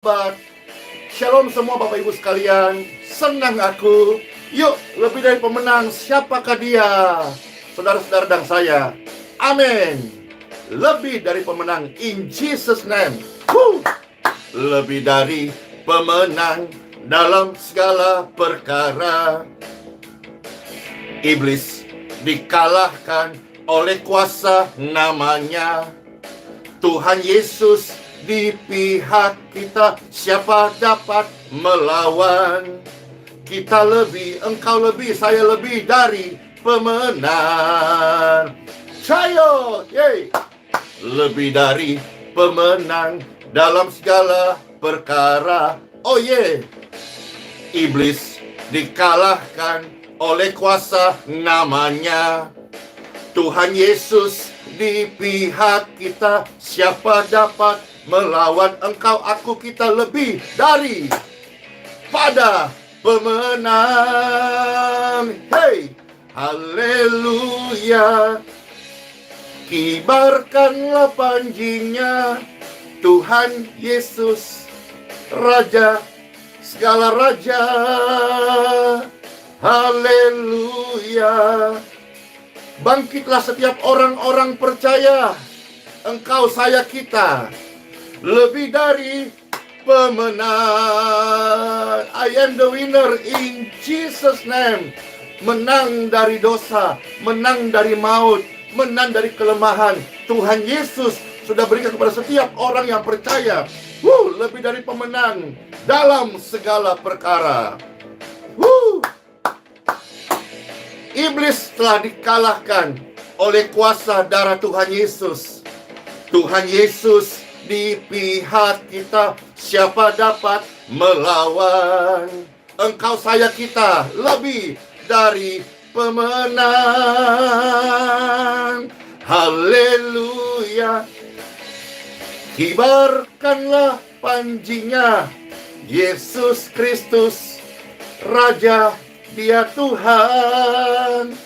Sahabat, shalom semua Bapak Ibu sekalian. Senang aku. Yuk, lebih dari pemenang, siapakah dia? Saudara-saudara dan saya. Amin. Lebih dari pemenang, in Jesus name. Lebih dari pemenang dalam segala perkara. Iblis dikalahkan oleh kuasa namanya. Tuhan Yesus di pihak kita, siapa dapat melawan? Kita lebih, engkau lebih, saya lebih dari pemenang. Cayo, yeay. Lebih dari pemenang dalam segala perkara. Oh yeah. Iblis dikalahkan oleh kuasa namanya. Tuhan Yesus di pihak kita, siapa dapat melawan? Engkau, aku, kita lebih dari pada pemenang. Hey, haleluya. Kibarkanlah panjingnya, Tuhan Yesus, Raja segala raja. Haleluya. Bangkitlah setiap orang-orang percaya. Engkau, saya, kita lebih dari pemenang. I am the winner in Jesus name. Menang dari dosa, menang dari maut, menang dari kelemahan. Tuhan Yesus sudah berikan kepada setiap orang yang percaya. Lebih dari pemenang dalam segala perkara. Iblis telah dikalahkan oleh kuasa darah Tuhan Yesus. Tuhan Yesus di pihak kita, siapa dapat melawan? Engkau, saya, kita lebih dari pemenang. Haleluya. Kibarkanlah panjinya, Yesus Kristus, Raja, Dia Tuhan.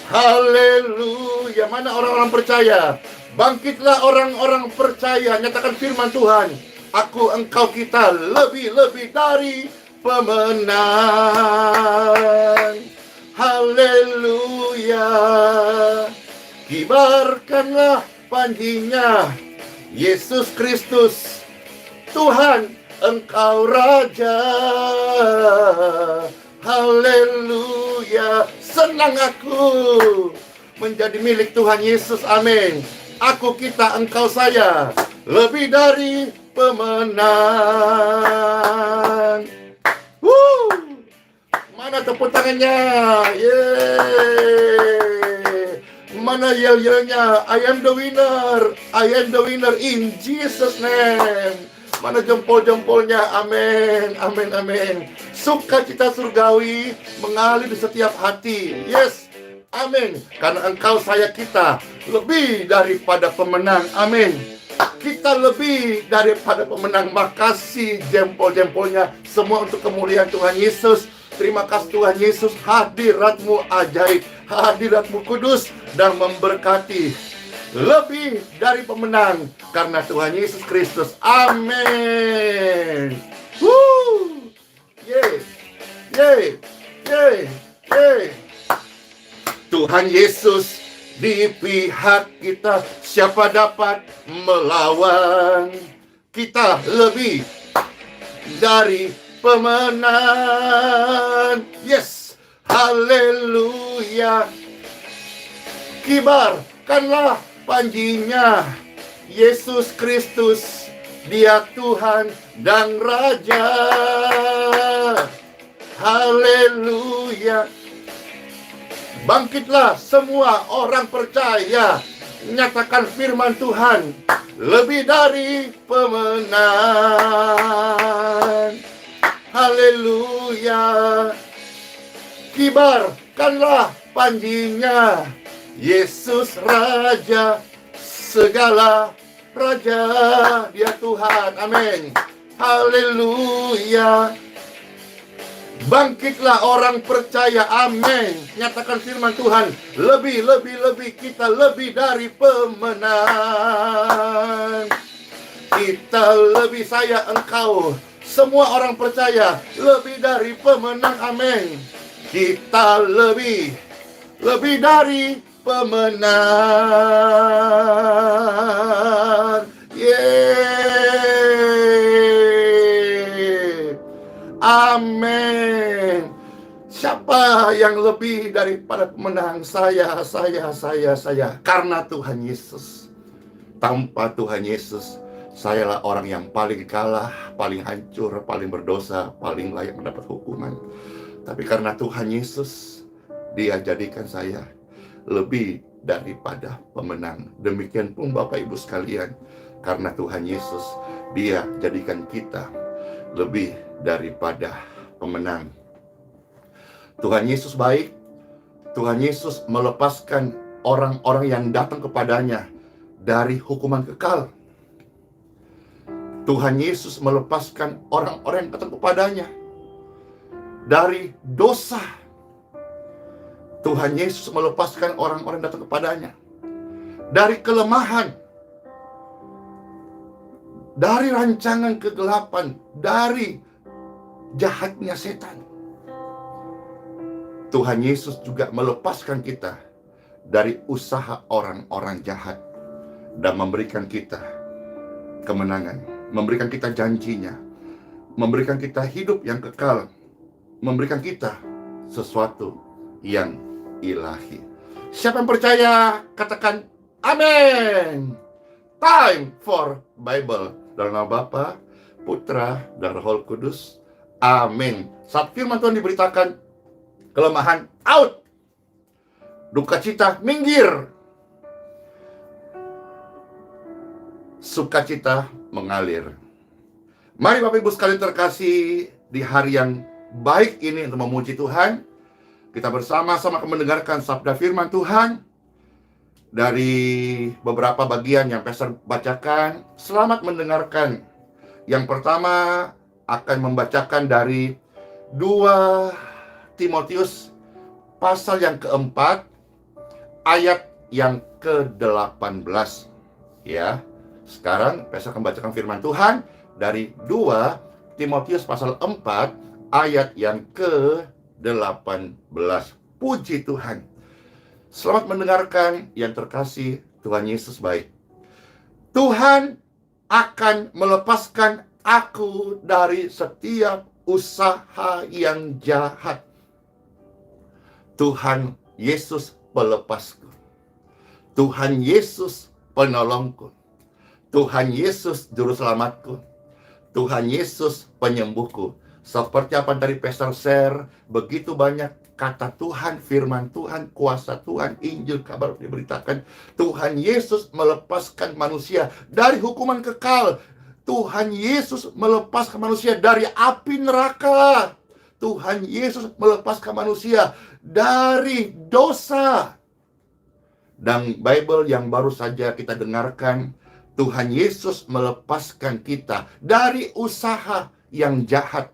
Haleluya. Mana orang-orang percaya? Bangkitlah orang-orang percaya. Nyatakan firman Tuhan. Aku, engkau, kita lebih dari pemenang. Haleluya. Kibarkanlah panjinya, Yesus Kristus, Tuhan, engkau Raja. Haleluya. Senang aku menjadi milik Tuhan Yesus. Amin. Aku, kita, engkau, saya lebih dari pemenang. Mana tepuk tangannya? Yeay. Mana yel-yelnya? I am the winner. I am the winner in Jesus name. Mana jempol-jempolnya? Amin, amin, amin. Sukacita surgawi mengalir di setiap hati. Yes, amin. Karena engkau, saya, kita lebih daripada pemenang. Amin. Kita lebih daripada pemenang. Makasih jempol-jempolnya semua untuk kemuliaan Tuhan Yesus. Terima kasih Tuhan Yesus, hadiratmu ajaib, hadiratmu kudus dan memberkati. Lebih dari pemenang karena Tuhan Yesus Kristus. Amin. Yeay. Yeay. Yeay. Yeay. Tuhan Yesus di pihak kita, siapa dapat melawan? Kita lebih dari pemenang. Yes. Haleluya. Kibarkanlah panjinya, Yesus Kristus, Dia Tuhan dan Raja. Haleluya. Bangkitlah semua orang percaya. Nyatakan firman Tuhan. Lebih dari pemenang. Haleluya. Kibarkanlah panjinya, Yesus Raja segala raja. Dia Tuhan. Amin. Haleluya. Bangkitlah orang percaya. Amin. Nyatakan firman Tuhan. Lebih kita lebih dari pemenang. Kita lebih, saya, engkau, semua orang percaya, lebih dari pemenang, amin. Kita lebih dari pemenang. Yeay. Amin. Siapa yang lebih daripada pemenang? Saya. Karena Tuhan Yesus. Tanpa Tuhan Yesus, sayalah orang yang paling kalah, paling hancur, paling berdosa, paling layak mendapat hukuman. Tapi karena Tuhan Yesus, Dia jadikan saya lebih daripada pemenang. Demikian pun Bapak Ibu sekalian, karena Tuhan Yesus, Dia jadikan kita lebih daripada pemenang. Tuhan Yesus baik. Tuhan Yesus melepaskan orang-orang yang datang kepadanya dari hukuman kekal. Tuhan Yesus melepaskan orang-orang yang datang kepadanya dari dosa. Tuhan Yesus melepaskan orang-orang yang datang kepadanya dari kelemahan, dari rancangan kegelapan, dari jahatnya setan. Tuhan Yesus juga melepaskan kita dari usaha orang-orang jahat dan memberikan kita kemenangan, memberikan kita janjinya, memberikan kita hidup yang kekal, memberikan kita sesuatu yang ilahi. Siapa yang percaya, katakan amin. Time for Bible. Dalam nama Bapa, Putra, dan Roh Kudus. Amin. Saat firman Tuhan diberitakan, kelemahan out, duka cita minggir, sukacita mengalir. Mari Bapak Ibu sekalian terkasih, di hari yang baik ini untuk memuji Tuhan, kita bersama-sama akan mendengarkan sabda firman Tuhan dari beberapa bagian yang Pastor bacakan. Selamat mendengarkan. Yang pertama akan membacakan dari 2 Timotius pasal yang keempat, ayat yang ke-18. Ya. Sekarang Pastor akan membacakan firman Tuhan dari 2 Timotius pasal 4 ayat yang ke-18. Puji Tuhan. Selamat mendengarkan yang terkasih. Tuhan Yesus baik. Tuhan akan melepaskan aku dari setiap usaha yang jahat. Tuhan Yesus pelepasku. Tuhan Yesus penolongku. Tuhan Yesus juru selamatku. Tuhan Yesus penyembuhku. Seperti apa yang tadi Pastor share, begitu banyak kata Tuhan, firman Tuhan, kuasa Tuhan, Injil, kabar diberitakan. Tuhan Yesus melepaskan manusia dari hukuman kekal. Tuhan Yesus melepaskan manusia dari api neraka. Tuhan Yesus melepaskan manusia dari dosa. Dan Bible yang baru saja kita dengarkan, Tuhan Yesus melepaskan kita dari usaha yang jahat,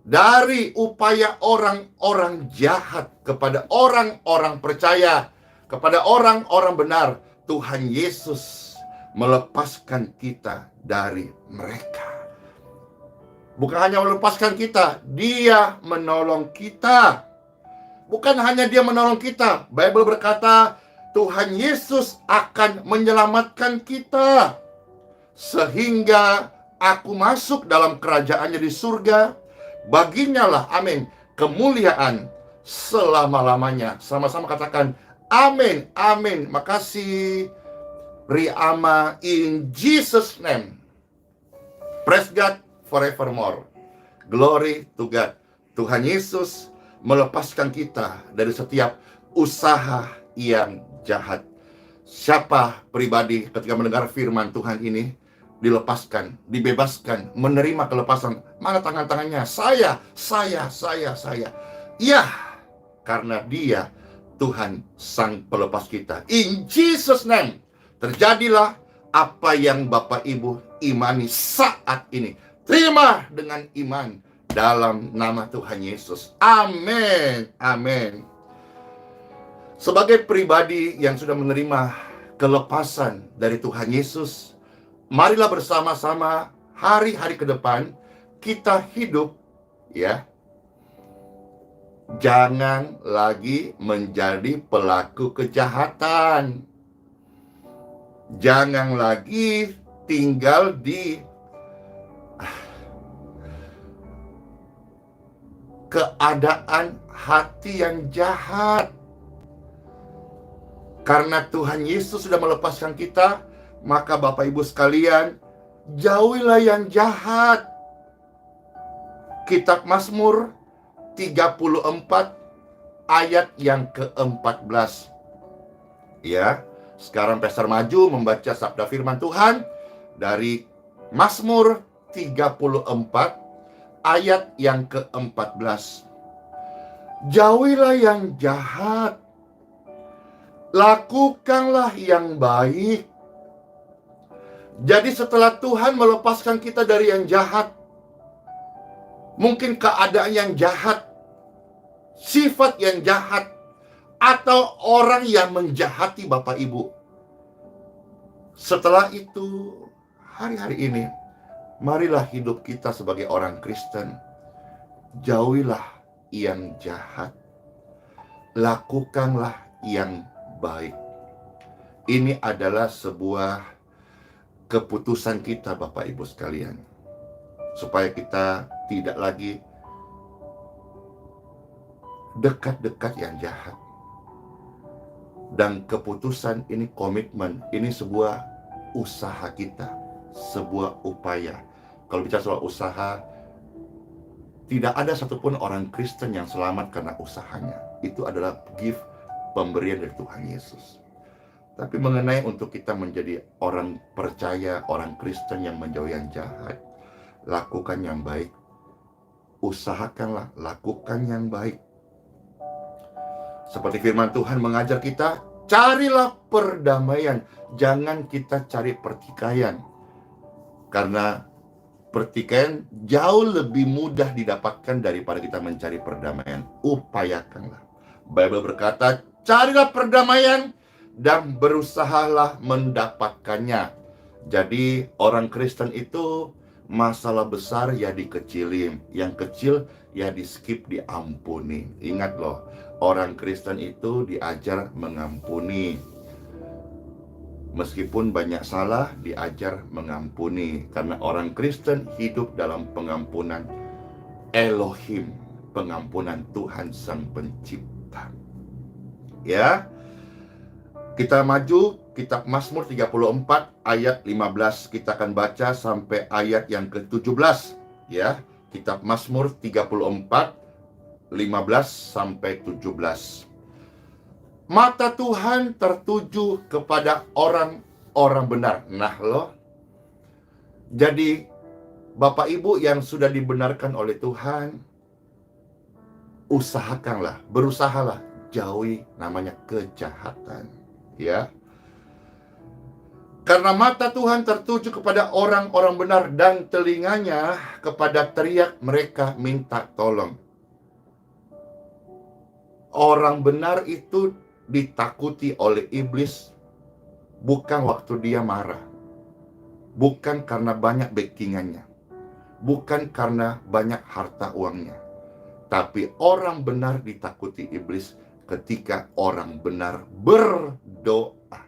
dari upaya orang-orang jahat kepada orang-orang percaya, kepada orang-orang benar. Tuhan Yesus melepaskan kita dari mereka. Bukan hanya melepaskan kita, Dia menolong kita. Bukan hanya Dia menolong kita. Bible berkata, Tuhan Yesus akan menyelamatkan kita, sehingga aku masuk dalam kerajaannya di surga. Baginya lah, amin, kemuliaan selama-lamanya. Sama-sama katakan, amin, amin. Makasih, Riama, in Jesus' name. Praise God forevermore. Glory to God. Tuhan Yesus melepaskan kita dari setiap usaha yang jahat. Siapa pribadi ketika mendengar firman Tuhan ini dilepaskan, dibebaskan, menerima kelepasan? Mana tangan-tangannya? Saya. Iya, karena Dia Tuhan sang pelepas kita. In Jesus' name, terjadilah apa yang Bapak Ibu imani saat ini. Terima dengan iman dalam nama Tuhan Yesus. Amin. Amin. Sebagai pribadi yang sudah menerima kelepasan dari Tuhan Yesus, marilah bersama-sama hari-hari ke depan kita hidup, ya, jangan lagi menjadi pelaku kejahatan. Jangan lagi tinggal di keadaan hati yang jahat. Karena Tuhan Yesus sudah melepaskan kita, maka Bapak Ibu sekalian, jauhilah yang jahat. Kitab Mazmur 34 ayat yang ke-14. Ya, sekarang Pastor maju membaca sabda firman Tuhan dari Mazmur 34 ayat yang ke-14. Jauhilah yang jahat, lakukanlah yang baik. Jadi setelah Tuhan melepaskan kita dari yang jahat, mungkin keadaan yang jahat, sifat yang jahat, atau orang yang menjahati Bapak Ibu. Setelah itu, hari-hari ini, marilah hidup kita sebagai orang Kristen. Jauhilah yang jahat, lakukanlah yang baik. Ini adalah sebuah keputusan kita Bapak Ibu sekalian, supaya kita tidak lagi dekat-dekat yang jahat. Dan keputusan ini komitmen, ini sebuah usaha kita, sebuah upaya. Kalau bicara soal usaha, tidak ada satupun orang Kristen yang selamat karena usahanya. Itu adalah gift, pemberian dari Tuhan Yesus. Tapi mengenai untuk kita menjadi orang percaya, orang Kristen yang menjauhi yang jahat, lakukan yang baik, usahakanlah, lakukan yang baik. Seperti firman Tuhan mengajar kita, carilah perdamaian, jangan kita cari pertikaian. Karena pertikaian jauh lebih mudah didapatkan daripada kita mencari perdamaian. Upayakanlah. Bible berkata, carilah perdamaian dan berusahalah mendapatkannya. Jadi orang Kristen itu masalah besar ya dikecilin, yang kecil ya di skip, diampuni. Ingat loh, orang Kristen itu diajar mengampuni. Meskipun banyak salah, diajar mengampuni. Karena orang Kristen hidup dalam pengampunan Elohim, pengampunan Tuhan Sang Pencipta. Ya, kita maju, kitab Mazmur 34 ayat 15. Kita akan baca sampai ayat yang ke-17. Ya, kitab Mazmur 34 15 sampai 17. Mata Tuhan tertuju kepada orang-orang benar. Nah loh, jadi Bapak Ibu yang sudah dibenarkan oleh Tuhan, usahakanlah, berusahalah jauhi namanya kejahatan. Ya, karena mata Tuhan tertuju kepada orang-orang benar dan telinganya kepada teriak mereka minta tolong. Orang benar itu ditakuti oleh iblis bukan waktu dia marah, bukan karena banyak backingannya, bukan karena banyak harta uangnya, tapi orang benar ditakuti iblis ketika orang benar berdoa.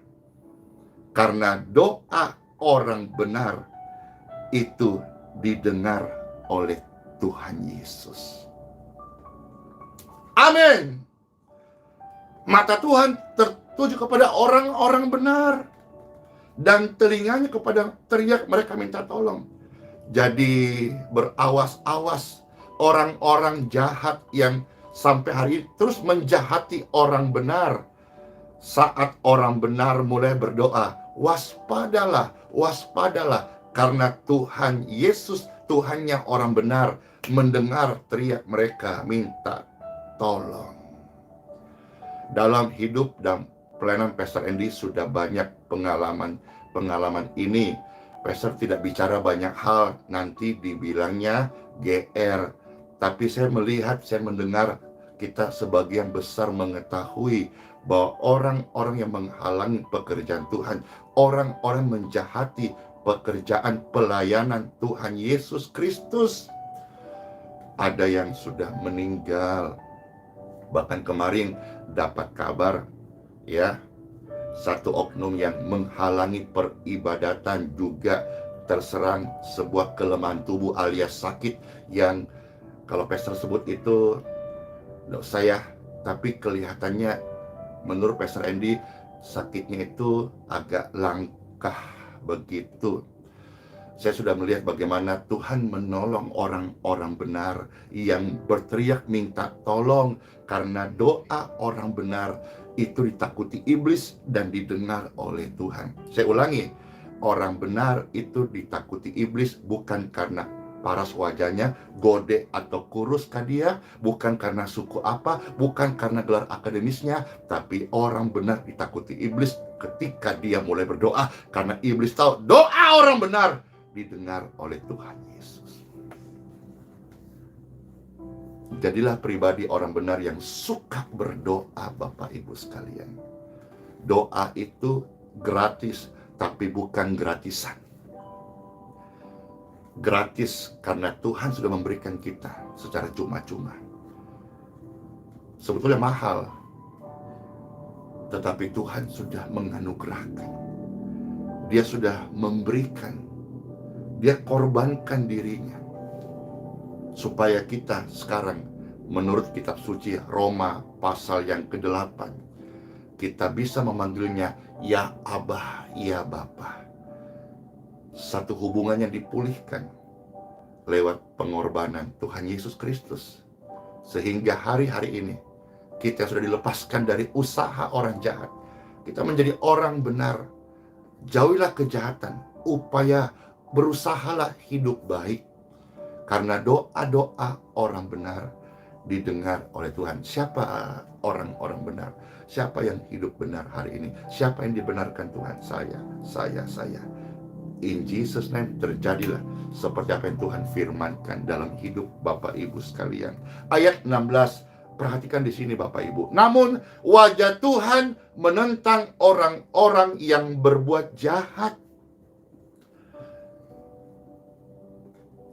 Karena doa orang benar itu didengar oleh Tuhan Yesus. Amin. Mata Tuhan tertuju kepada orang-orang benar dan telinganya kepada teriak mereka minta tolong. Jadi berawas-awas orang-orang jahat yang sampai hari ini terus menjahati orang benar. Saat orang benar mulai berdoa, waspadalah, waspadalah, karena Tuhan Yesus, Tuhannya orang benar, mendengar teriak mereka minta tolong. Dalam hidup dan pelayanan Pastor Andy sudah banyak pengalaman ini. Pastor tidak bicara banyak hal, nanti dibilangnya GR. Tapi saya melihat, saya mendengar, kita sebagian besar mengetahui bahwa orang-orang yang menghalangi pekerjaan Tuhan, orang-orang menjahati pekerjaan pelayanan Tuhan Yesus Kristus. Ada yang sudah meninggal. Bahkan kemarin dapat kabar, ya, satu oknum yang menghalangi peribadatan juga terserang sebuah kelemahan tubuh alias sakit yang kalau pastor sebut itu saya, tapi kelihatannya menurut Pastor Andy sakitnya itu agak langkah begitu. Saya sudah melihat bagaimana Tuhan menolong orang-orang benar yang berteriak minta tolong karena doa orang benar itu ditakuti iblis dan didengar oleh Tuhan. Saya ulangi, orang benar itu ditakuti iblis bukan karena paras wajahnya, gode atau kuruskah dia, bukan karena suku apa, bukan karena gelar akademisnya, tapi orang benar ditakuti iblis ketika dia mulai berdoa karena iblis tahu doa orang benar didengar oleh Tuhan Yesus. Jadilah pribadi orang benar yang suka berdoa, Bapak Ibu sekalian. Doa itu gratis, tapi bukan gratisan. Gratis karena Tuhan sudah memberikan kita secara cuma-cuma. Sebetulnya mahal, tetapi Tuhan sudah menganugerahkan. Dia sudah memberikan. Dia korbankan dirinya supaya kita sekarang menurut kitab suci Roma pasal yang ke-8 kita bisa memanggilnya ya Abah, ya Bapa. Satu hubungan yang dipulihkan lewat pengorbanan Tuhan Yesus Kristus, sehingga hari-hari ini kita sudah dilepaskan dari usaha orang jahat. Kita menjadi orang benar. Jauhilah kejahatan, upaya berusahalah hidup baik, karena doa-doa orang benar didengar oleh Tuhan. Siapa orang-orang benar? Siapa yang hidup benar hari ini? Siapa yang dibenarkan Tuhan? Saya. In Jesus name terjadilah seperti apa yang Tuhan firmankan dalam hidup Bapak Ibu sekalian. Ayat 16, perhatikan di sini Bapak Ibu. Namun wajah Tuhan menentang orang-orang yang berbuat jahat.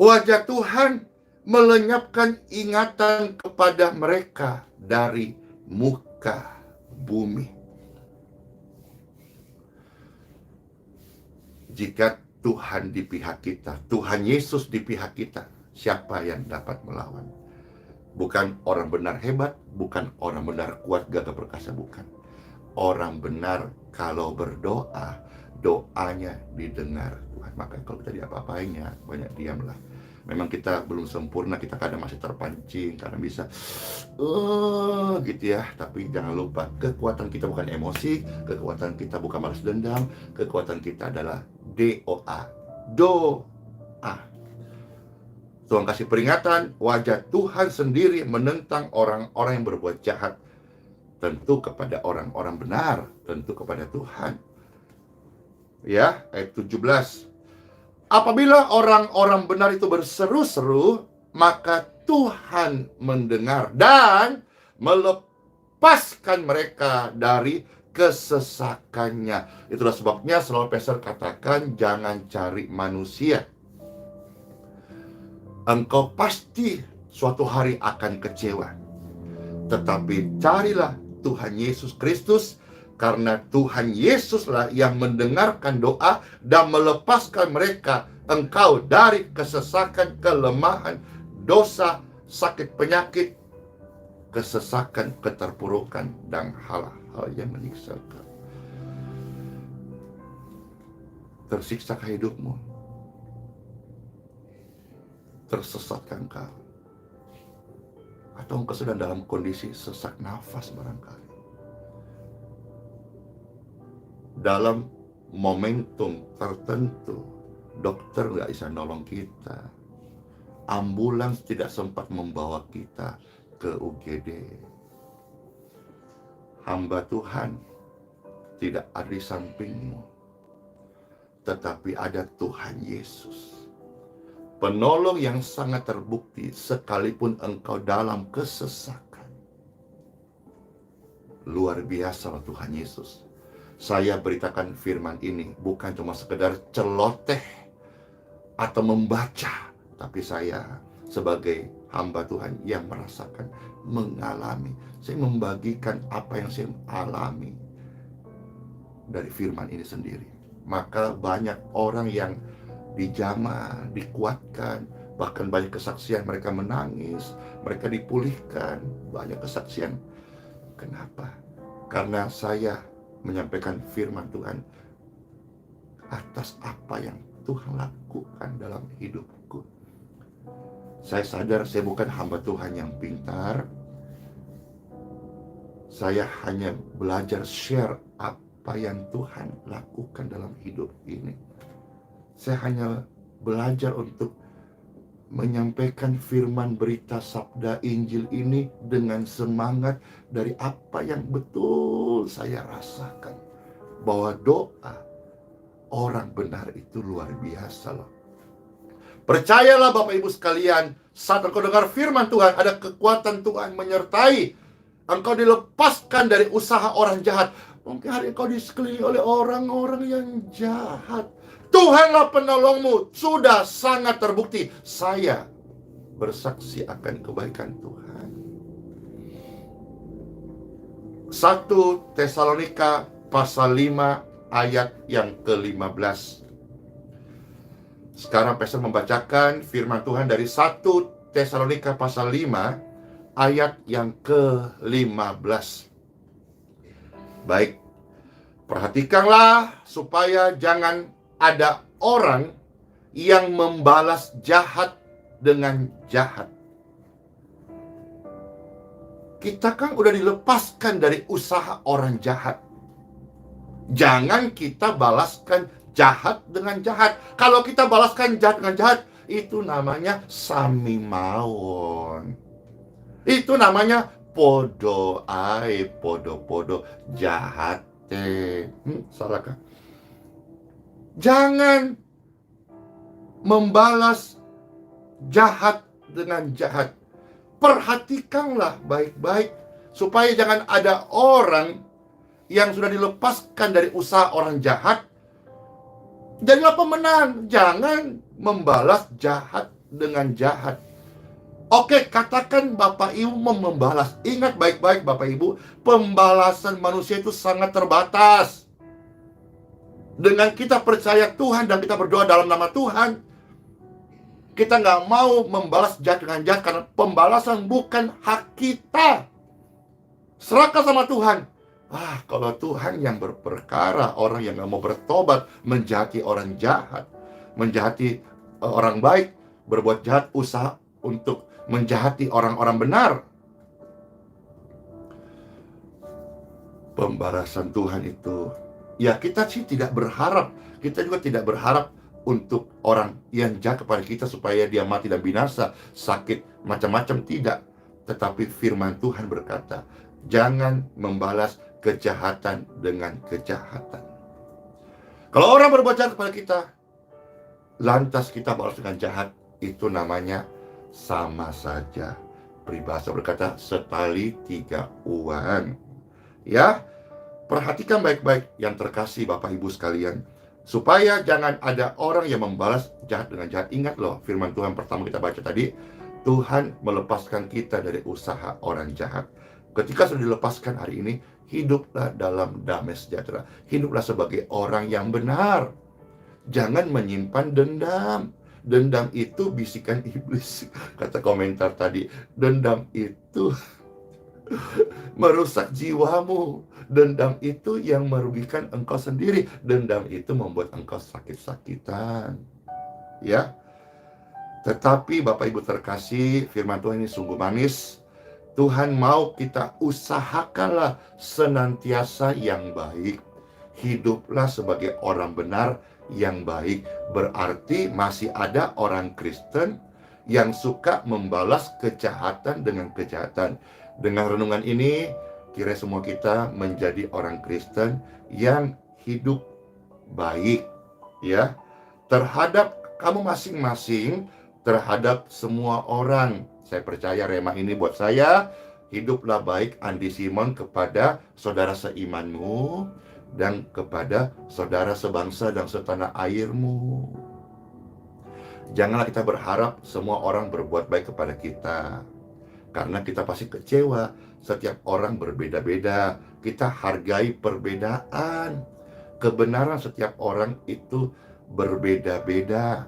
Wajah Tuhan melenyapkan ingatan kepada mereka dari muka bumi. Jika Tuhan di pihak kita, Tuhan Yesus di pihak kita, siapa yang dapat melawan? Bukan orang benar hebat, bukan orang benar kuat, gagah perkasa, bukan. Orang benar kalau berdoa, doanya didengar Tuhan. Maka kalau kita diapa-apainnya, banyak diamlah. Memang kita belum sempurna, kita kadang masih terpancing, kadang bisa gitu ya. Tapi jangan lupa, kekuatan kita bukan emosi, kekuatan kita bukan balas dendam, kekuatan kita adalah doa. Tuhan kasih peringatan, wajah Tuhan sendiri menentang orang-orang yang berbuat jahat. Tentu kepada orang-orang benar, tentu kepada Tuhan. Ya, ayat 17. Apabila orang-orang benar itu berseru-seru, maka Tuhan mendengar dan melepaskan mereka dari kesesakannya. Itulah sebabnya selalu Pastor katakan, jangan cari manusia. Engkau pasti suatu hari akan kecewa. Tetapi carilah Tuhan Yesus Kristus, karena Tuhan Yesuslah yang mendengarkan doa dan melepaskan mereka, engkau, dari kesesakan, kelemahan, dosa, sakit penyakit, kesesakan, keterpurukan, dan hal-hal yang menyiksakan. Tersiksakah hidupmu? Tersesatkah engkau? Atau engkau sedang dalam kondisi sesak nafas barangkali? Dalam momentum tertentu, dokter nggak bisa nolong kita, ambulans tidak sempat membawa kita ke UGD. Hamba Tuhan tidak ada di sampingmu, tetapi ada Tuhan Yesus, penolong yang sangat terbukti sekalipun engkau dalam kesesakan. Luar biasa Tuhan Yesus. Saya beritakan firman ini bukan cuma sekedar celoteh atau membaca, tapi saya sebagai hamba Tuhan yang merasakan, mengalami. Saya membagikan apa yang saya alami dari firman ini sendiri. Maka banyak orang yang dijamah, dikuatkan, bahkan banyak kesaksian, mereka menangis, mereka dipulihkan, banyak kesaksian. Kenapa? Karena saya menyampaikan firman Tuhan atas apa yang Tuhan lakukan dalam hidupku. Saya sadar saya bukan hamba Tuhan yang pintar. Saya hanya belajar share apa yang Tuhan lakukan dalam hidup ini. Saya hanya belajar untuk menyampaikan firman berita sabda Injil ini dengan semangat dari apa yang betul saya rasakan. Bahwa doa orang benar itu luar biasa loh. Percayalah Bapak Ibu sekalian, saat engkau dengar firman Tuhan, ada kekuatan Tuhan menyertai. Engkau dilepaskan dari usaha orang jahat. Mungkin hari engkau disekelilingi oleh orang-orang yang jahat. Tuhanlah penolongmu. Sudah sangat terbukti. Saya bersaksi akan kebaikan Tuhan. 1 Tesalonika pasal 5 ayat yang ke-15. Sekarang Pastor membacakan firman Tuhan dari 1 Tesalonika pasal 5 ayat yang ke-15. Baik, perhatikanlah supaya jangan ada orang yang membalas jahat dengan jahat. Kita kan udah dilepaskan dari usaha orang jahat. Jangan kita balaskan jahat dengan jahat. Kalau kita balaskan jahat dengan jahat, itu namanya sami mawon. Itu namanya podo jahat. Salahkah? Jangan membalas jahat dengan jahat. Perhatikanlah baik-baik supaya jangan ada orang yang sudah dilepaskan dari usaha orang jahat. Jadilah pemenang. Jangan membalas jahat dengan jahat. Oke, katakan Bapak Ibu membalas. Ingat baik-baik Bapak Ibu, pembalasan manusia itu sangat terbatas. Dengan kita percaya Tuhan dan kita berdoa dalam nama Tuhan, kita nggak mau membalas jahat dengan jahat, karena pembalasan bukan hak kita. Serahkan sama Tuhan. Kalau Tuhan yang berperkara, orang yang nggak mau bertobat, menjahati orang jahat, menjahati orang baik, berbuat jahat, usaha untuk menjahati orang-orang benar. Pembalasan Tuhan itu, ya kita sih tidak berharap, kita juga tidak berharap untuk orang yang jahat kepada kita supaya dia mati dan binasa, sakit, macam-macam, tidak. Tetapi firman Tuhan berkata, jangan membalas kejahatan dengan kejahatan. Kalau orang berbuat jahat kepada kita, lantas kita balas dengan jahat, itu namanya sama saja. Peribahasa berkata, setali tiga uang. Ya, perhatikan baik-baik yang terkasih Bapak Ibu sekalian, supaya jangan ada orang yang membalas jahat dengan jahat. Ingat loh, firman Tuhan pertama kita baca tadi, Tuhan melepaskan kita dari usaha orang jahat. Ketika sudah dilepaskan hari ini, hiduplah dalam damai sejahtera. Hiduplah sebagai orang yang benar. Jangan menyimpan dendam. Dendam itu bisikan iblis. Kata komentar tadi, dendam itu merusak jiwamu. Dendam itu yang merugikan engkau sendiri. Dendam itu membuat engkau sakit-sakitan. Ya. Tetapi Bapak Ibu terkasih, firman Tuhan ini sungguh manis. Tuhan mau kita usahakanlah senantiasa yang baik. Hiduplah sebagai orang benar yang baik. Berarti masih ada orang Kristen yang suka membalas kejahatan dengan kejahatan. Dengan renungan ini, kira semua kita menjadi orang Kristen yang hidup baik, ya, terhadap kamu masing-masing, terhadap semua orang. Saya percaya rema ini buat saya. Hiduplah baik, Andi Simon, kepada saudara seimanmu. dan kepada saudara sebangsa dan setanah airmu. Janganlah kita berharap semua orang berbuat baik kepada kita, karena kita pasti kecewa. Setiap orang berbeda-beda. Kita hargai perbedaan. Kebenaran setiap orang itu berbeda-beda.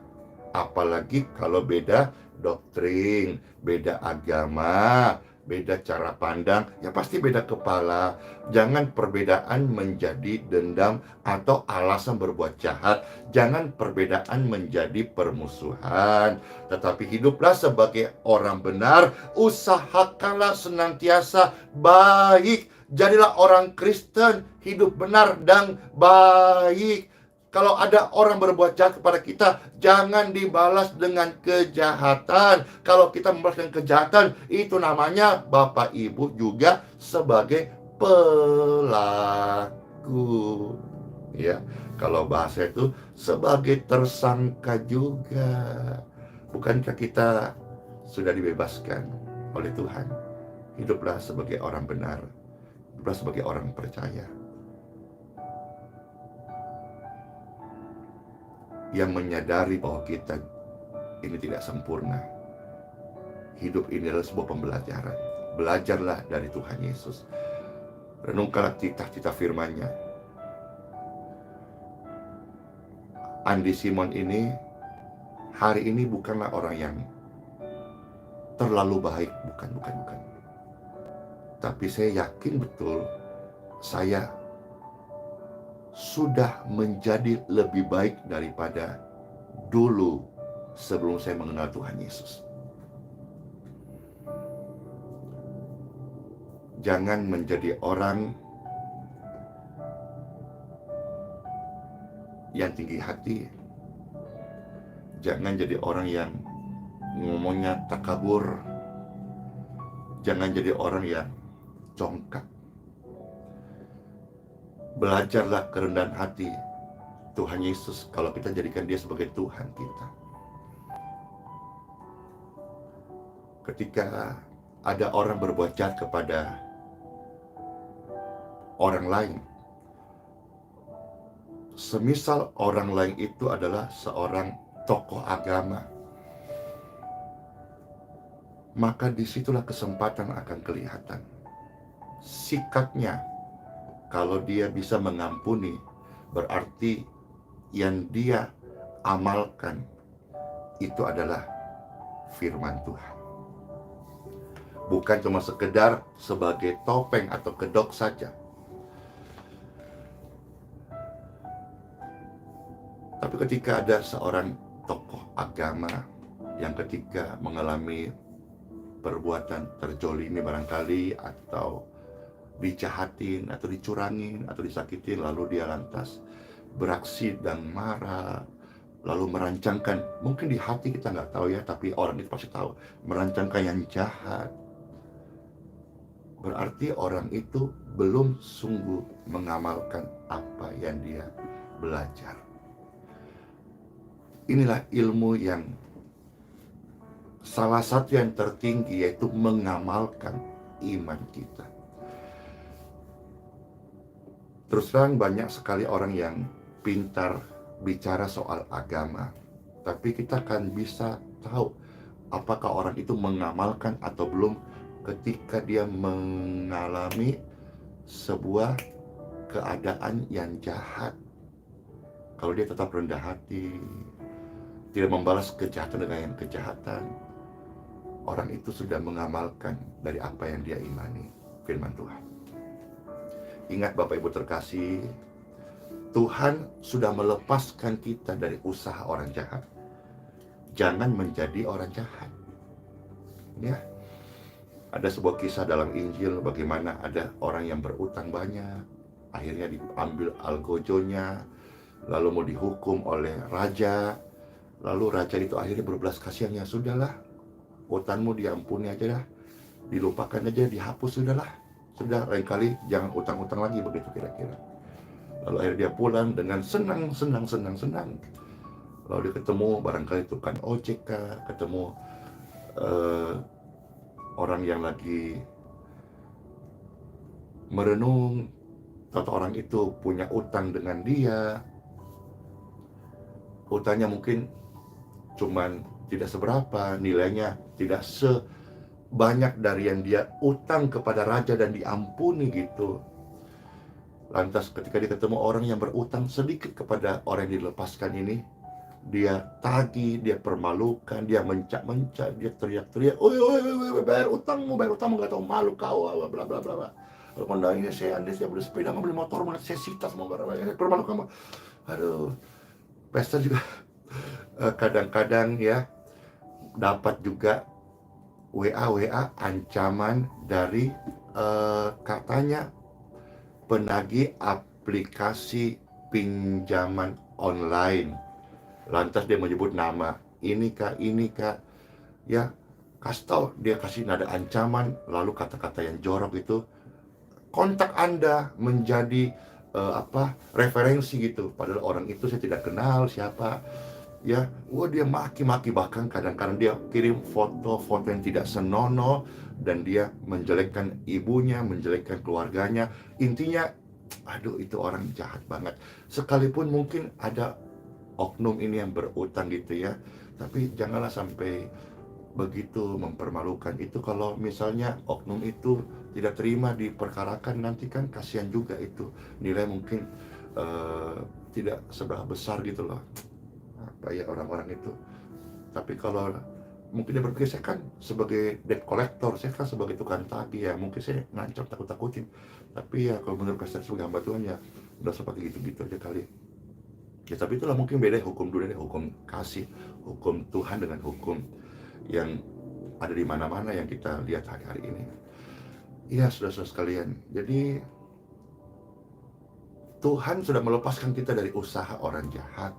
Apalagi kalau beda doktrin, beda agama, beda cara pandang, ya pasti beda kepala. Jangan perbedaan menjadi dendam atau alasan berbuat jahat. Jangan perbedaan menjadi permusuhan. Tetapi hiduplah sebagai orang benar. Usahakanlah senantiasa baik. Jadilah orang Kristen, hidup benar dan baik. Kalau ada orang berbuat jahat kepada kita, jangan dibalas dengan kejahatan. Kalau kita membalas dengan kejahatan, itu namanya Bapak Ibu juga sebagai pelaku. Ya, kalau bahasa itu sebagai tersangka juga. Bukankah kita sudah dibebaskan oleh Tuhan? Hiduplah sebagai orang benar. Hiduplah sebagai orang percaya. Yang menyadari bahwa kita ini tidak sempurna. Hidup ini adalah sebuah pembelajaran. Belajarlah dari Tuhan Yesus. Renungkanlah cita-cita firman-Nya. Andi Simon ini hari ini bukanlah orang yang terlalu baik, bukan. Tapi saya yakin betul saya sudah menjadi lebih baik daripada dulu sebelum saya mengenal Tuhan Yesus. Jangan menjadi orang yang tinggi hati. Jangan jadi orang yang ngomongnya takabur. Jangan jadi orang yang congkak. Belajarlah kerendahan hati Tuhan Yesus kalau kita jadikan Dia sebagai Tuhan kita. Ketika ada orang berbuat jahat kepada orang lain, semisal orang lain itu adalah seorang tokoh agama, maka disitulah kesempatan akan kelihatan. Sikapnya, kalau dia bisa mengampuni, berarti yang dia amalkan itu adalah firman Tuhan. Bukan cuma sekedar sebagai topeng atau kedok saja. Tapi ketika ada seorang tokoh agama yang ketika mengalami perbuatan terjolimi barangkali, atau dijahatin, atau dicurangin, atau disakitin, lalu dia lantas beraksi dan marah, lalu merancangkan, mungkin di hati kita nggak tahu ya, tapi orang itu pasti tahu, merancangkan yang jahat. Berarti orang itu belum sungguh mengamalkan apa yang dia belajar. Inilah ilmu yang salah satu yang tertinggi, yaitu mengamalkan iman kita. Terus terang banyak sekali orang yang pintar bicara soal agama, tapi kita akan bisa tahu apakah orang itu mengamalkan atau belum ketika dia mengalami sebuah keadaan yang jahat. Kalau dia tetap rendah hati, tidak membalas kejahatan dengan kejahatan, orang itu sudah mengamalkan dari apa yang dia imani, firman Tuhan. Ingat Bapak Ibu terkasih, Tuhan sudah melepaskan kita dari usaha orang jahat. Jangan menjadi orang jahat. Ya. Ada sebuah kisah dalam Injil bagaimana ada orang yang berutang banyak, akhirnya diambil algojonya, lalu mau dihukum oleh raja. Lalu raja itu akhirnya berbelas kasihan, ya sudahlah, utangmu diampuni aja dah, dilupakan aja, dihapus sudahlah. Sudah, lain kali jangan utang-utang lagi, begitu kira-kira. Lalu akhirnya dia pulang dengan senang. Lalu dia ketemu barangkali tukang ojek, ketemu orang yang lagi merenung, atau orang itu punya utang dengan dia. Utangnya mungkin cuman tidak seberapa, nilainya tidak sebanyak dari yang dia utang kepada raja dan diampuni gitu. Lantas ketika dia ketemu orang yang berutang sedikit kepada orang yang dilepaskan ini, dia tagih, dia permalukan, dia mencak-mencak, dia teriak-teriak, oi, bayar utangmu, gak tahu malu kau, bla bla bla bla. Kalau kondangannya saya beli sepeda, beli motor, saya sita semua barang-barang, permalukan kamu. Aduh, pesta juga kadang-kadang ya dapat juga WA ancaman dari katanya penagih aplikasi pinjaman online. Lantas dia menyebut nama, ini kak, ya kasih tahu, dia kasih nada ancaman, lalu kata-kata yang jorok itu, kontak Anda menjadi referensi gitu, padahal orang itu saya tidak kenal siapa, ya, dia maki-maki, bahkan kadang-kadang dia kirim foto-foto yang tidak senonoh, dan dia menjelekkan ibunya, menjelekkan keluarganya. Intinya, aduh, itu orang jahat banget. Sekalipun mungkin ada oknum ini yang berutang gitu ya, tapi janganlah sampai begitu mempermalukan. Itu kalau misalnya oknum itu tidak terima diperkarakan, nanti kan kasihan juga itu, nilai mungkin tidak seberapa besar gitu loh, apa ya orang-orang itu. Tapi kalau mungkin dia berpikir, saya kan sebagai debt collector, saya kan sebagai tukang tagih ya, mungkin saya ngancam, takut-takutin. Tapi ya kalau menurut Pastor sebagai hamba Tuhan ya udah seperti gitu-gitu aja kali ya. Tapi itulah mungkin beda hukum dunia, hukum kasih, hukum Tuhan dengan hukum yang ada di mana-mana yang kita lihat hari-hari ini. Iya, saudara-saudara sekalian, jadi Tuhan sudah melepaskan kita dari usaha orang jahat.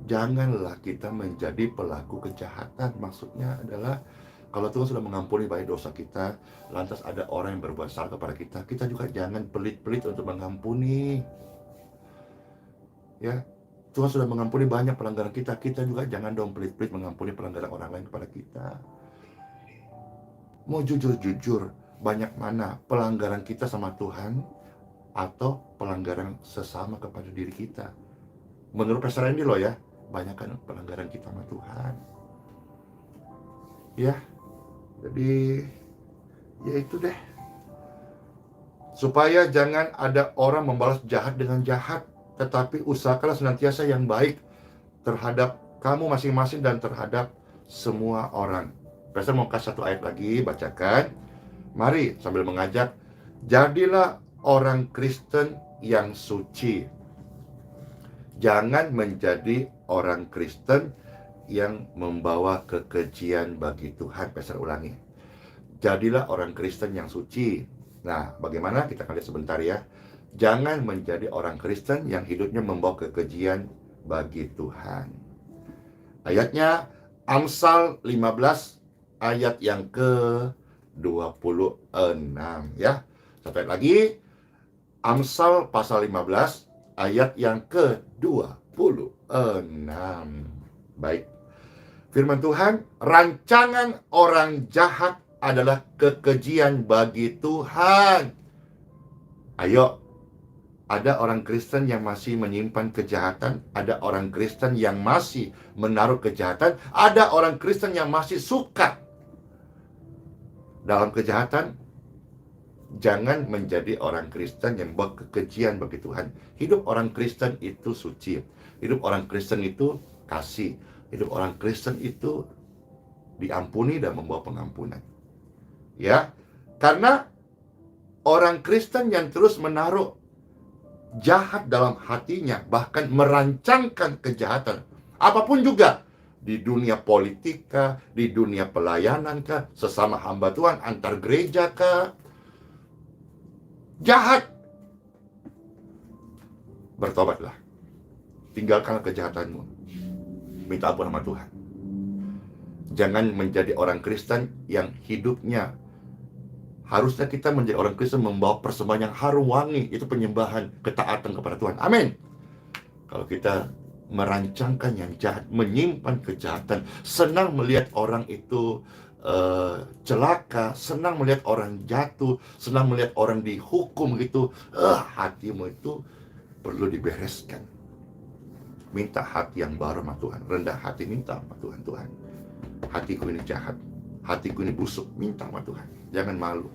Janganlah kita menjadi pelaku kejahatan. Maksudnya adalah, kalau Tuhan sudah mengampuni banyak dosa kita, lantas ada orang yang berbuat salah kepada kita, kita juga jangan pelit-pelit untuk mengampuni. Ya, Tuhan sudah mengampuni banyak pelanggaran kita, kita juga jangan dong pelit-pelit mengampuni pelanggaran orang lain kepada kita. Mau jujur-jujur, banyak mana pelanggaran kita sama Tuhan atau pelanggaran sesama kepada diri kita? Menurut Pastor Randy loh ya, banyak kan pelanggaran kita sama Tuhan. Ya, jadi ya itu deh. Supaya jangan ada orang membalas jahat dengan jahat, tetapi usahakanlah senantiasa yang baik terhadap kamu masing-masing dan terhadap semua orang. Pastor mau kasih satu ayat lagi, bacakan. Mari sambil mengajak, jadilah orang Kristen yang suci. Jangan menjadi orang Kristen yang membawa kekejian bagi Tuhan. Pastor ulangi, jadilah orang Kristen yang suci. Nah, bagaimana? Kita akan lihat sebentar ya. Jangan menjadi orang Kristen yang hidupnya membawa kekejian bagi Tuhan. Ayatnya Amsal 15 ayat yang ke-26 ya. Sampai lagi, Amsal pasal 15 ayat yang ke-26. Baik. Firman Tuhan, rancangan orang jahat adalah kekejian bagi Tuhan. Ayo, ada orang Kristen yang masih menyimpan kejahatan, ada orang Kristen yang masih menaruh kejahatan, ada orang Kristen yang masih suka dalam kejahatan. Jangan menjadi orang Kristen yang membawa kekejian bagi Tuhan. Hidup orang Kristen itu suci. Hidup orang Kristen itu kasih. Hidup orang Kristen itu diampuni dan membawa pengampunan. Ya, karena orang Kristen yang terus menaruh jahat dalam hatinya, bahkan merancangkan kejahatan, apapun juga, di dunia politik kah, di dunia pelayanan kah, sesama hamba Tuhan, antar gereja kah, jahat, bertobatlah, tinggalkanlah kejahatanmu, minta ampun sama Tuhan. Jangan menjadi orang Kristen yang hidupnya, harusnya kita menjadi orang Kristen membawa persembahan yang harum wangi, itu penyembahan, ketaatan kepada Tuhan. Amin. Kalau kita merancangkan yang jahat, menyimpan kejahatan, senang melihat orang itu celaka, senang melihat orang jatuh, senang melihat orang dihukum gitu. Hatimu itu perlu dibereskan. Minta hati yang baru sama Tuhan. Rendah hati, minta sama Tuhan. Tuhan, hatiku ini jahat, hatiku ini busuk, minta sama Tuhan. Jangan malu.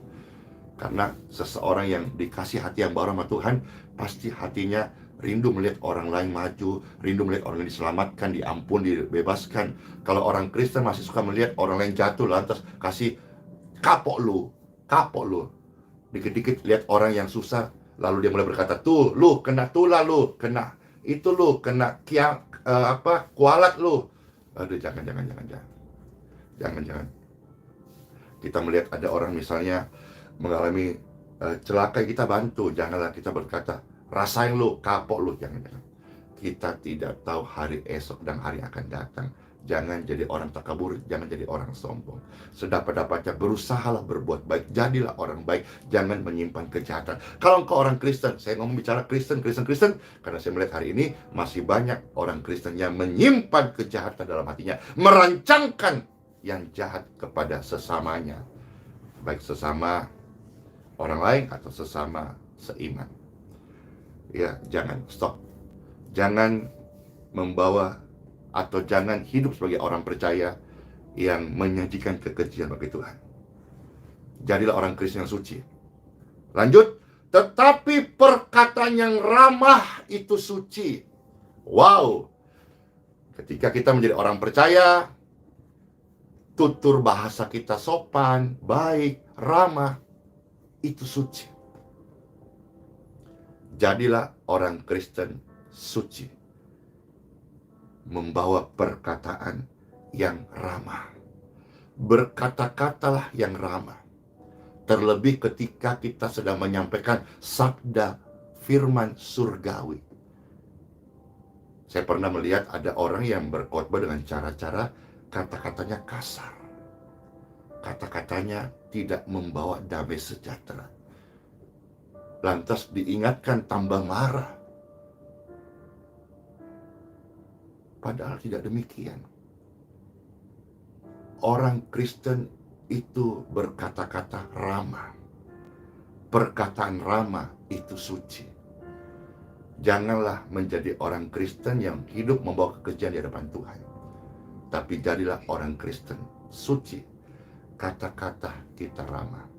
Karena seseorang yang dikasih hati yang baru sama Tuhan, pasti hatinya rindu melihat orang lain maju, rindu melihat orang lain diselamatkan, diampun, dibebaskan. Kalau orang Kristen masih suka melihat orang lain jatuh, lantas kasih kapok lu. Dikit-dikit lihat orang yang susah, lalu dia mulai berkata, tuh lu kena tulah, lu kena itu, lu kena kualat lu. Aduh, jangan. Kita melihat ada orang misalnya mengalami celaka, kita bantu. Janganlah kita berkata, rasain lu, kapok lu. Jangan. Kita tidak tahu hari esok dan hari akan datang. Jangan jadi orang takabur, jangan jadi orang sombong. Sedapat-dapatnya berusahalah berbuat baik, jadilah orang baik, jangan menyimpan kejahatan. Kalau engkau orang Kristen, saya ngomong bicara Kristen, karena saya melihat hari ini masih banyak orang Kristen yang menyimpan kejahatan dalam hatinya, merancangkan yang jahat kepada sesamanya, baik sesama orang lain atau sesama seiman. Ya, jangan, stop. Jangan membawa atau jangan hidup sebagai orang percaya yang menyajikan kekejian bagi Tuhan. Jadilah orang Kristen yang suci. Lanjut, tetapi perkataan yang ramah itu suci. Wow. Ketika kita menjadi orang percaya, tutur bahasa kita sopan, baik, ramah, itu suci. Jadilah orang Kristen suci. Membawa perkataan yang ramah. Berkata-katalah yang ramah. Terlebih ketika kita sedang menyampaikan sabda firman surgawi. Saya pernah melihat ada orang yang berkhotbah dengan cara-cara kata-katanya kasar. Kata-katanya tidak membawa damai sejahtera. Lantas diingatkan tambah marah. Padahal tidak demikian. Orang Kristen itu berkata-kata ramah. Perkataan ramah itu suci. Janganlah menjadi orang Kristen yang hidup membawa kekejian di hadapan Tuhan. Tapi jadilah orang Kristen suci. Kata-kata kita ramah.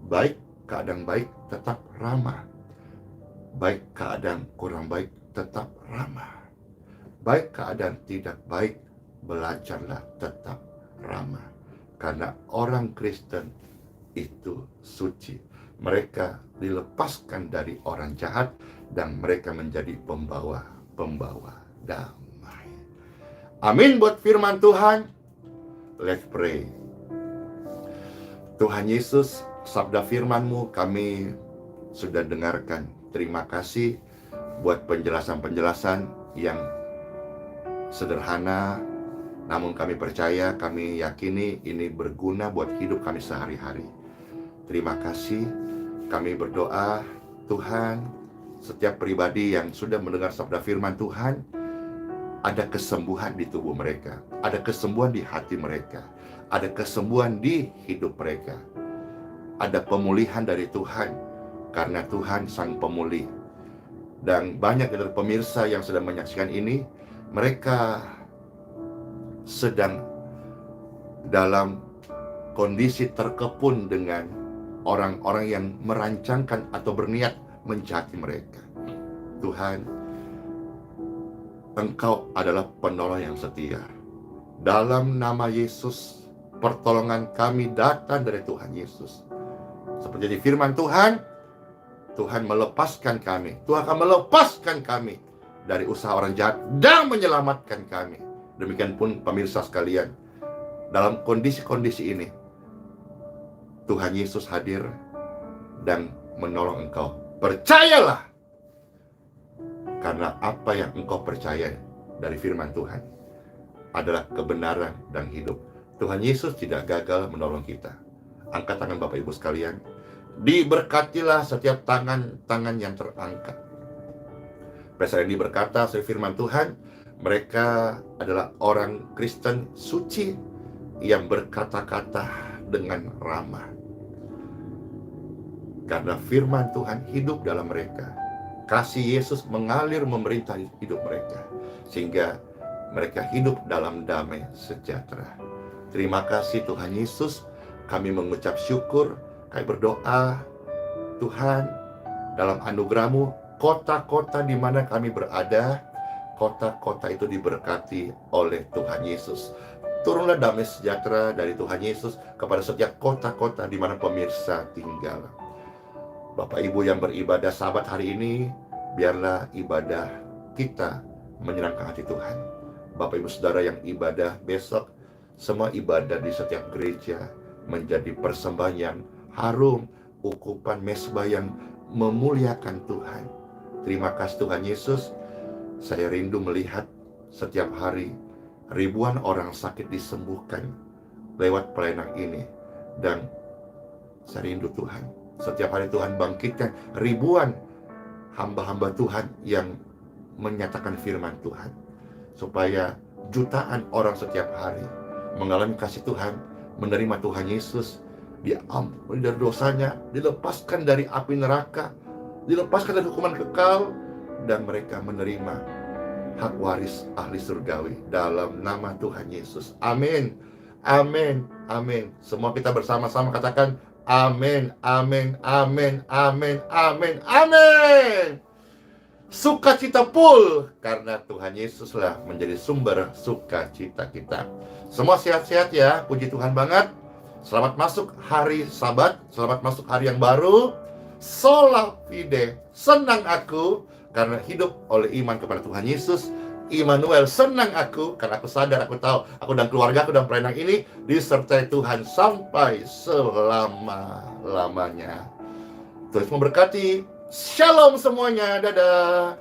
Baik keadaan baik tetap ramah. Baik keadaan kurang baik tetap ramah. Baik keadaan tidak baik, belajarlah tetap ramah. Karena orang Kristen itu suci. Mereka dilepaskan dari orang jahat dan mereka menjadi pembawa damai. Amin buat firman Tuhan. Let's pray. Tuhan Yesus, sabda firman-Mu kami sudah dengarkan. Terima kasih buat penjelasan-penjelasan yang sederhana, namun kami percaya, kami yakini ini berguna buat hidup kami sehari-hari. Terima kasih. Kami berdoa, Tuhan, setiap pribadi yang sudah mendengar sabda firman Tuhan, ada kesembuhan di tubuh mereka, ada kesembuhan di hati mereka, ada kesembuhan di hidup mereka, ada pemulihan dari Tuhan, karena Tuhan sang pemulih. Dan banyak dari pemirsa yang sedang menyaksikan ini, mereka sedang dalam kondisi terkepung dengan orang-orang yang merancangkan atau berniat menjahati mereka. Tuhan, Engkau adalah penolong yang setia. Dalam nama Yesus, pertolongan kami datang dari Tuhan Yesus. Seperti di firman Tuhan, Tuhan melepaskan kami. Tuhan akan melepaskan kami dari usaha orang jahat dan menyelamatkan kami. Demikian pun pemirsa sekalian, dalam kondisi-kondisi ini, Tuhan Yesus hadir dan menolong engkau. Percayalah, karena apa yang engkau percaya dari firman Tuhan adalah kebenaran dan hidup. Tuhan Yesus tidak gagal menolong kita. Angkat tangan Bapak Ibu sekalian. Diberkatilah setiap tangan-tangan yang terangkat. Presiden berkata, firman Tuhan, mereka adalah orang Kristen suci. yang berkata-kata dengan ramah. Karena firman Tuhan hidup dalam mereka. Kasih Yesus mengalir memerintah hidup mereka. Sehingga mereka hidup dalam damai sejahtera. Terima kasih Tuhan Yesus. Kami mengucap syukur. Kami berdoa, Tuhan, dalam anugerah-Mu, kota-kota di mana kami berada, kota-kota itu diberkati oleh Tuhan Yesus. Turunlah damai sejahtera dari Tuhan Yesus kepada setiap kota-kota di mana pemirsa tinggal. Bapak Ibu yang beribadah Sabat hari ini, biarlah ibadah kita menyenangkan hati Tuhan. Bapak Ibu Saudara yang ibadah besok, semua ibadah di setiap gereja menjadi persembahan yang harum, ukupan mesbah yang memuliakan Tuhan. Terima kasih Tuhan Yesus. Saya rindu melihat setiap hari ribuan orang sakit disembuhkan lewat pelayanan ini. Dan saya rindu Tuhan, setiap hari Tuhan bangkitkan ribuan hamba-hamba Tuhan yang menyatakan firman Tuhan. Supaya jutaan orang setiap hari mengalami kasih Tuhan, menerima Tuhan Yesus, diampuni dari dosanya, dilepaskan dari api neraka, dilepaskan dari hukuman kekal, dan mereka menerima hak waris ahli surgawi dalam nama Tuhan Yesus. Amin, amin, amin. Semua kita bersama-sama katakan amin, amin, amin, amin, amin, amin. Sukacita full, karena Tuhan Yesuslah menjadi sumber sukacita kita. Semua sehat-sehat ya, puji Tuhan banget. Selamat masuk hari Sabat, selamat masuk hari yang baru. Sola fide, senang aku karena hidup oleh iman kepada Tuhan Yesus. Immanuel, senang aku karena aku sadar, aku tahu aku dan keluarga aku dan pelayanan ini disertai Tuhan sampai selama-lamanya. Tuhan memberkati. Shalom semuanya, dadah.